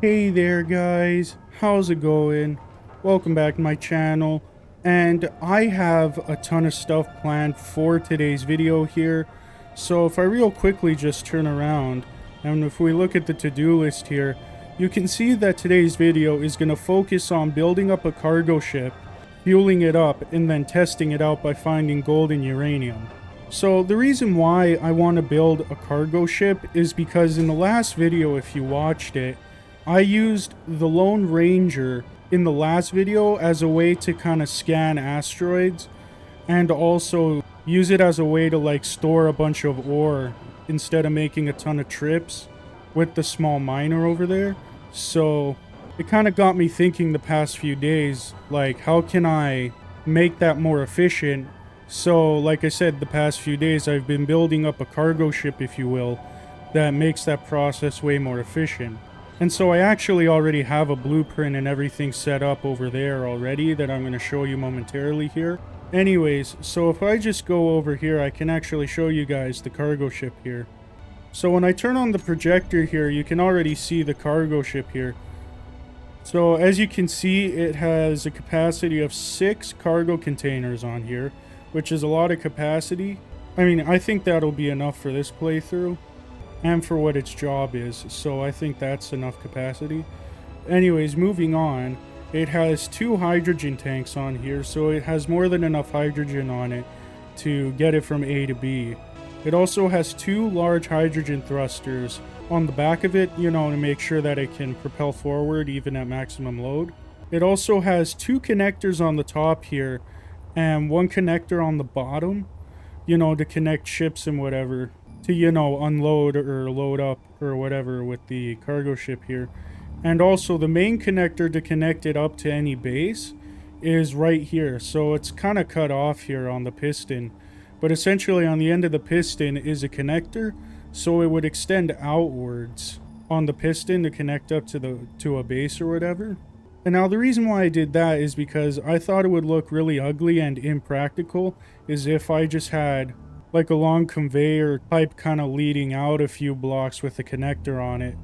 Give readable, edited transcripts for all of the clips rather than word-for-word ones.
Hey there guys, how's it going? Welcome back to my channel, and I have a ton of stuff planned for today's video here. So if I real quickly just turn around, and if we look at the to-do list here, you can see that today's video is going to focus on building up a cargo ship, fueling it up, and then testing it out by finding gold and uranium. So the reason why I want to build a cargo ship is because in the last video, if you watched it, I used the Lone Ranger in the last video as a way to kind of scan asteroids and also use it as a way to like store a bunch of ore instead of making a ton of trips with the small miner over there. So it kind of got me thinking the past few days, like how can I make that more efficient? So like I said, the past few days I've been building up a cargo ship, if you will, that makes that process way more efficient. And so I actually already have a blueprint and everything set up over there already that I'm going to show you momentarily here. Anyways, so if I just go over here, I can actually show you guys the cargo ship here. So when I turn on the projector here, you can already see the cargo ship here. So as you can see, it has a capacity of 6 cargo containers on here, which is a lot of capacity. I mean, I think that'll be enough for this playthrough and for what its job is, so I think that's enough capacity. Anyways, moving on, it has 2 hydrogen tanks on here, so it has more than enough hydrogen on it to get it from A to B. It also has 2 large hydrogen thrusters on the back of it, you know, to make sure that it can propel forward even at maximum load. It also has 2 connectors on the top here and 1 connector on the bottom, you know, to connect ships and whatever, to, you know, unload or load up or whatever with the cargo ship here. And also the main connector to connect it up to any base is right here. So it's kind of cut off here on the piston, but essentially on the end of the piston is a connector, so it would extend outwards on the piston to connect up to a base or whatever. And now the reason why I did that is because I thought it would look really ugly and impractical is if I just had like a long conveyor pipe kind of leading out a few blocks with a connector on it.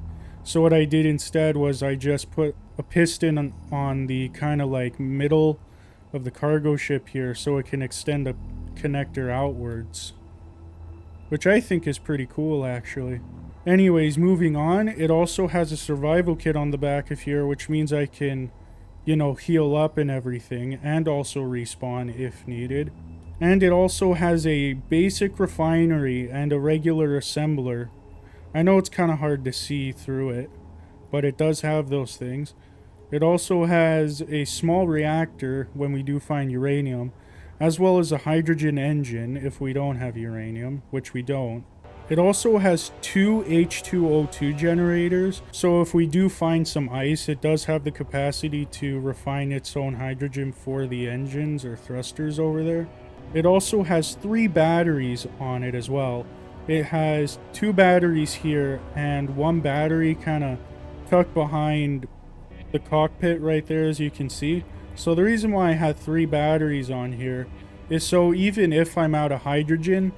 So what I did instead was I just put a piston on the kind of like middle of the cargo ship here so it can extend a connector outwards, which I think is pretty cool actually. Anyways, moving on, it also has a survival kit on the back of here, which means I can, you know, heal up and everything and also respawn if needed. And it also has a basic refinery and a regular assembler. I know it's kind of hard to see through it, but it does have those things. It also has a small reactor when we do find uranium, as well as a hydrogen engine if we don't have uranium, which we don't. It also has 2 H2O2 generators, so if we do find some ice, it does have the capacity to refine its own hydrogen for the engines or thrusters over there. It also has 3 batteries on it as well. It has 2 batteries here and 1 battery kind of tucked behind the cockpit right there, as you can see. So the reason why I had 3 batteries on here is so even if I'm out of hydrogen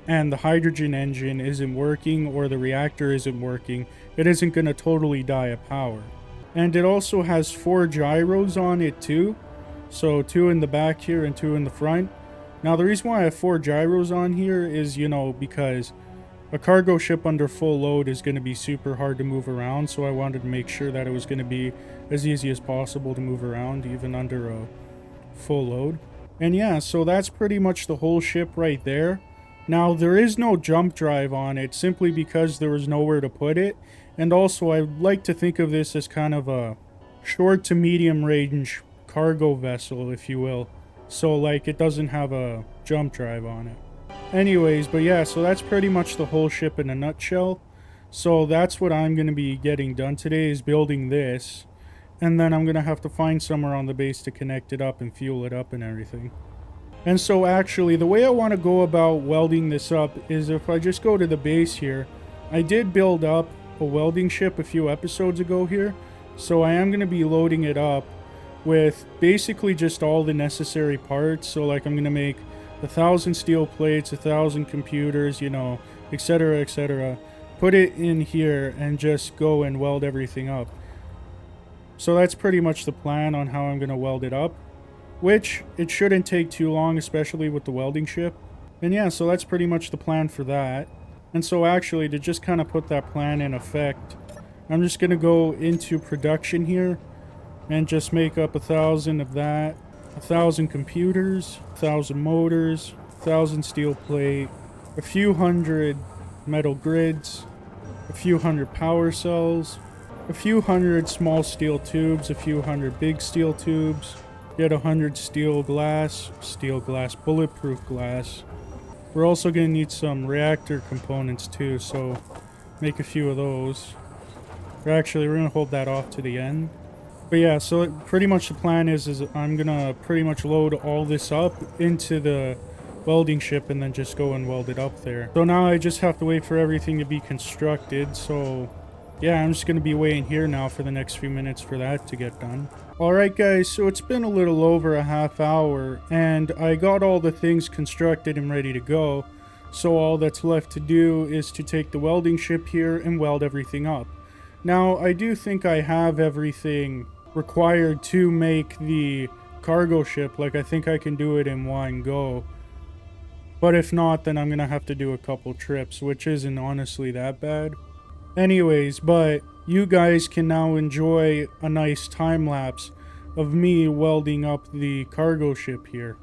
and the hydrogen engine isn't working or the reactor isn't working, it isn't going to totally die of power. And it also has 4 gyros on it too. So 2 in the back here and 2 in the front. Now the reason why I have 4 gyros on here is, you know, because a cargo ship under full load is going to be super hard to move around, so I wanted to make sure that it was going to be as easy as possible to move around even under a full load. And yeah, so that's pretty much the whole ship right there. Now there is no jump drive on it simply because there was nowhere to put it, and also I like to think of this as kind of a short to medium range cargo vessel, if you will. So like it doesn't have a jump drive on it. Anyways, but yeah, so that's pretty much the whole ship in a nutshell. So that's what I'm going to be getting done today, is building this. And then I'm going to have to find somewhere on the base to connect it up and fuel it up and everything. And so actually, the way I want to go about welding this up is if I just go to the base here. I did build up a welding ship a few episodes ago here. So I am going to be loading it up with basically just all the necessary parts. So like I'm going to make 1,000 steel plates, 1,000 computers, you know, etc., etc. Put it in here and just go and weld everything up. So that's pretty much the plan on how I'm going to weld it up, which it shouldn't take too long, especially with the welding ship. And yeah, so that's pretty much the plan for that. And so actually, to just kind of put that plan in effect, I'm just going to go into production here and just make up 1,000 of that, 1,000 computers, 1,000 motors, 1,000 steel plate, a few hundred metal grids, a few hundred power cells, a few hundred small steel tubes, a few hundred big steel tubes, yet 100 steel glass, bulletproof glass. We're also going to need some reactor components too, so make a few of those. Or actually, we're going to hold that off to the end. But yeah, so pretty much the plan is I'm going to pretty much load all this up into the welding ship and then just go and weld it up there. So now I just have to wait for everything to be constructed, so yeah, I'm just going to be waiting here now for the next few minutes for that to get done. Alright guys, so it's been a little over a half hour, and I got all the things constructed and ready to go, so all that's left to do is to take the welding ship here and weld everything up. Now, I do think I have everything required to make the cargo ship, like I think I can do it in one go. But if not, then I'm gonna have to do a couple trips, which isn't honestly that bad. Anyways, but you guys can now enjoy a nice time lapse of me welding up the cargo ship here.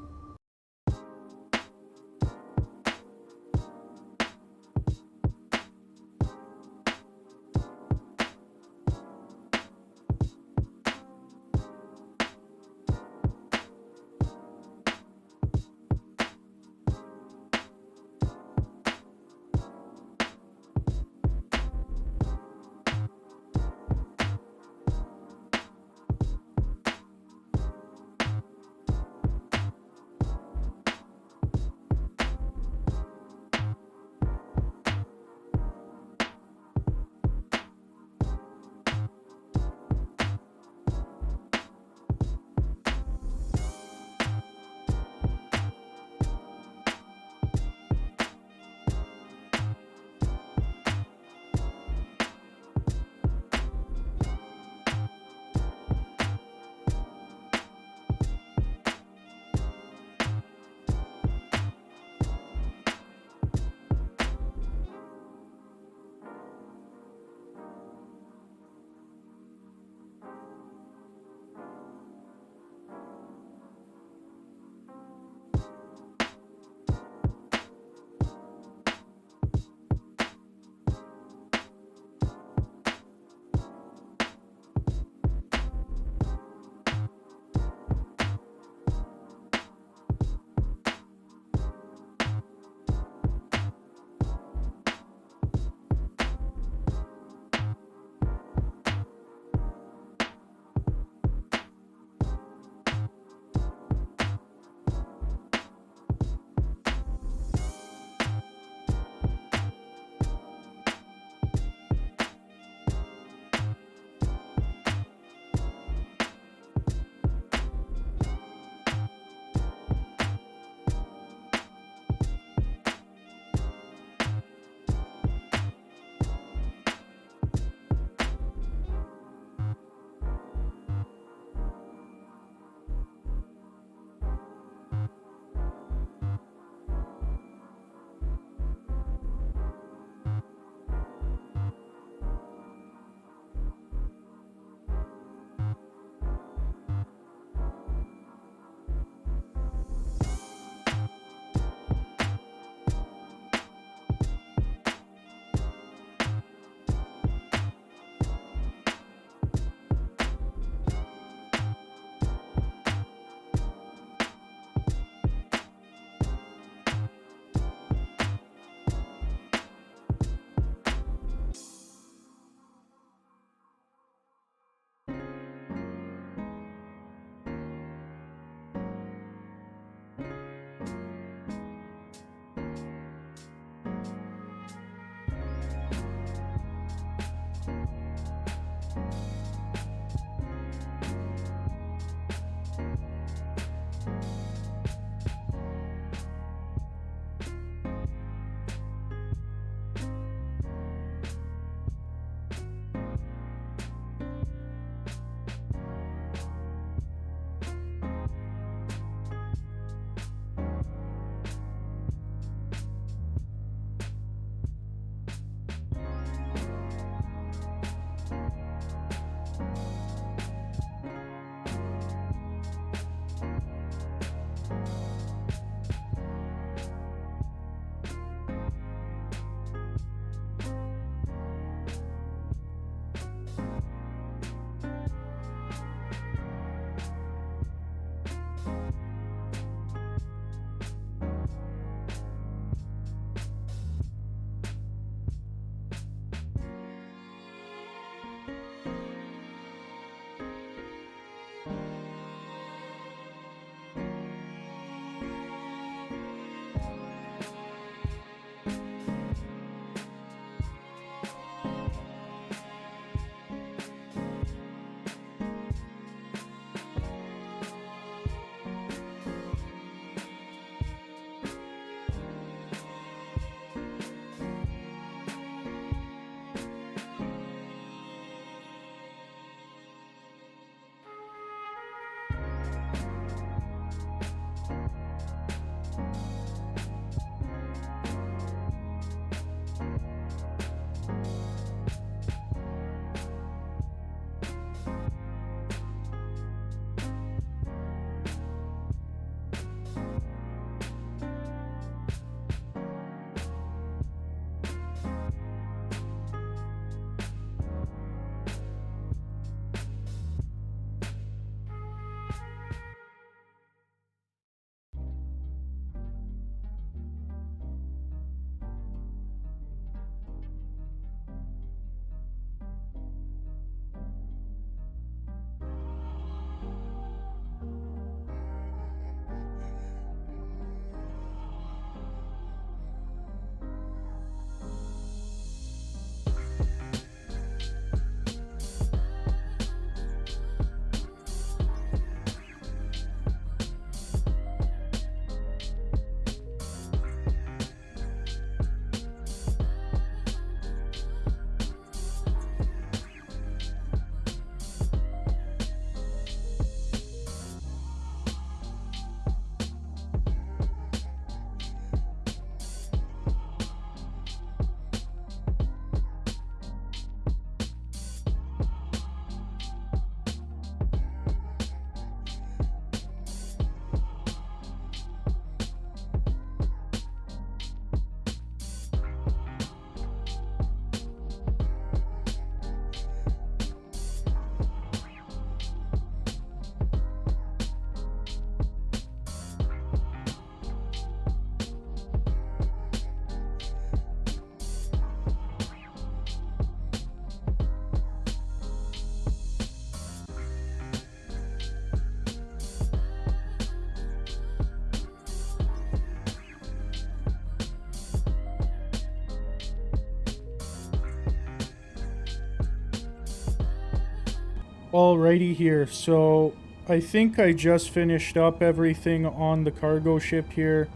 Alrighty here, so I think I just finished up everything on the cargo ship here,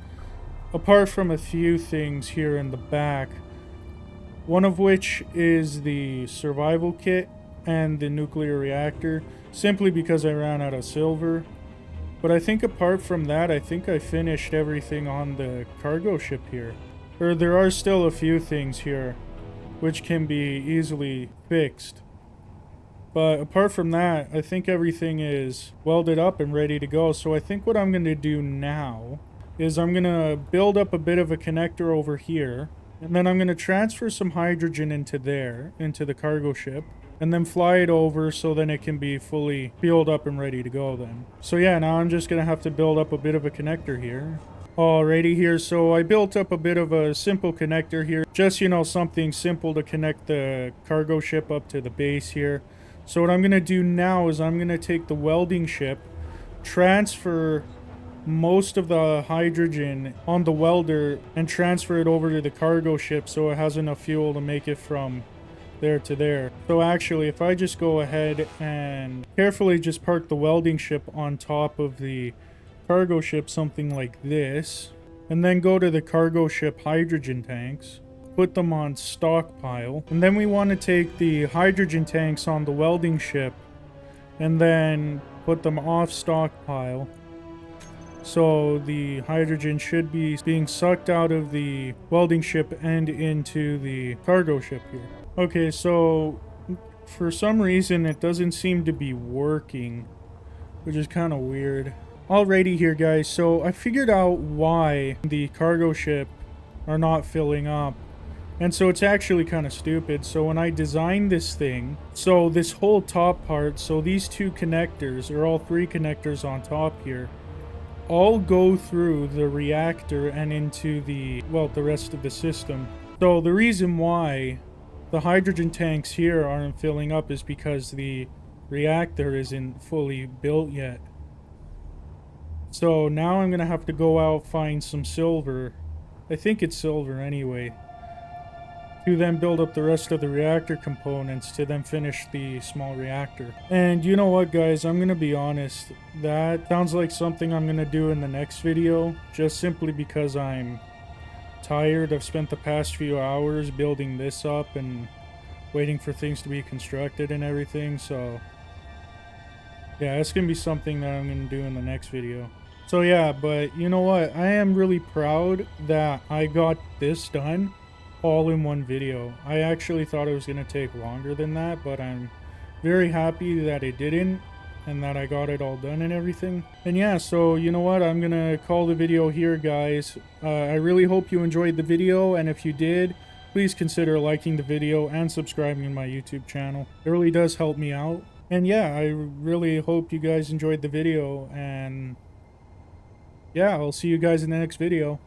apart from a few things here in the back. One of which is the survival kit and the nuclear reactor, simply because I ran out of silver. But I think apart from that, I think I finished everything on the cargo ship here. Or there are still a few things here, which can be easily fixed. But apart from that, I think everything is welded up and ready to go. So I think what I'm going to do now is I'm going to build up a bit of a connector over here. And then I'm going to transfer some hydrogen into there, into the cargo ship. And then fly it over so then it can be fully fueled up and ready to go then. So yeah, now I'm just going to have to build up a bit of a connector here. Alrighty here, so I built up a bit of a simple connector here. Just, you know, something simple to connect the cargo ship up to the base here. So what I'm going to do now is I'm going to take the welding ship, transfer most of the hydrogen on the welder, and transfer it over to the cargo ship so it has enough fuel to make it from there to there. So actually, if I just go ahead and carefully just park the welding ship on top of the cargo ship, something like this, and then go to the cargo ship hydrogen tanks, put them on stockpile, and then we want to take the hydrogen tanks on the welding ship and then put them off stockpile. So the hydrogen should be being sucked out of the welding ship and into the cargo ship here. Okay, so for some reason it doesn't seem to be working, which is kind of weird. Alrighty here, guys, so I figured out why the cargo ship are not filling up. And so it's actually kind of stupid. So when I designed this thing, so this whole top part, so these two connectors, or all three connectors on top here, all go through the reactor and into the, well, the rest of the system. So the reason why the hydrogen tanks here aren't filling up is because the reactor isn't fully built yet. So now I'm gonna have to go out, find some silver. I think it's silver anyway. To then build up the rest of the reactor components to then finish the small reactor. And you know what, guys, I'm gonna be honest, that sounds like something I'm gonna do in the next video, just simply because I'm tired. I've spent the past few hours building this up and waiting for things to be constructed and everything, so yeah, it's gonna be something that I'm gonna do in the next video. So yeah, but you know what, I am really proud that I got this done all in one video. I actually thought it was going to take longer than that, but I'm very happy that it didn't and that I got it all done and everything. And yeah, so you know what, I'm going to call the video here, guys. I really hope you enjoyed the video, and if you did, please consider liking the video and subscribing to my YouTube channel. It really does help me out. And yeah, I really hope you guys enjoyed the video, and yeah, I'll see you guys in the next video.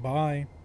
Bye.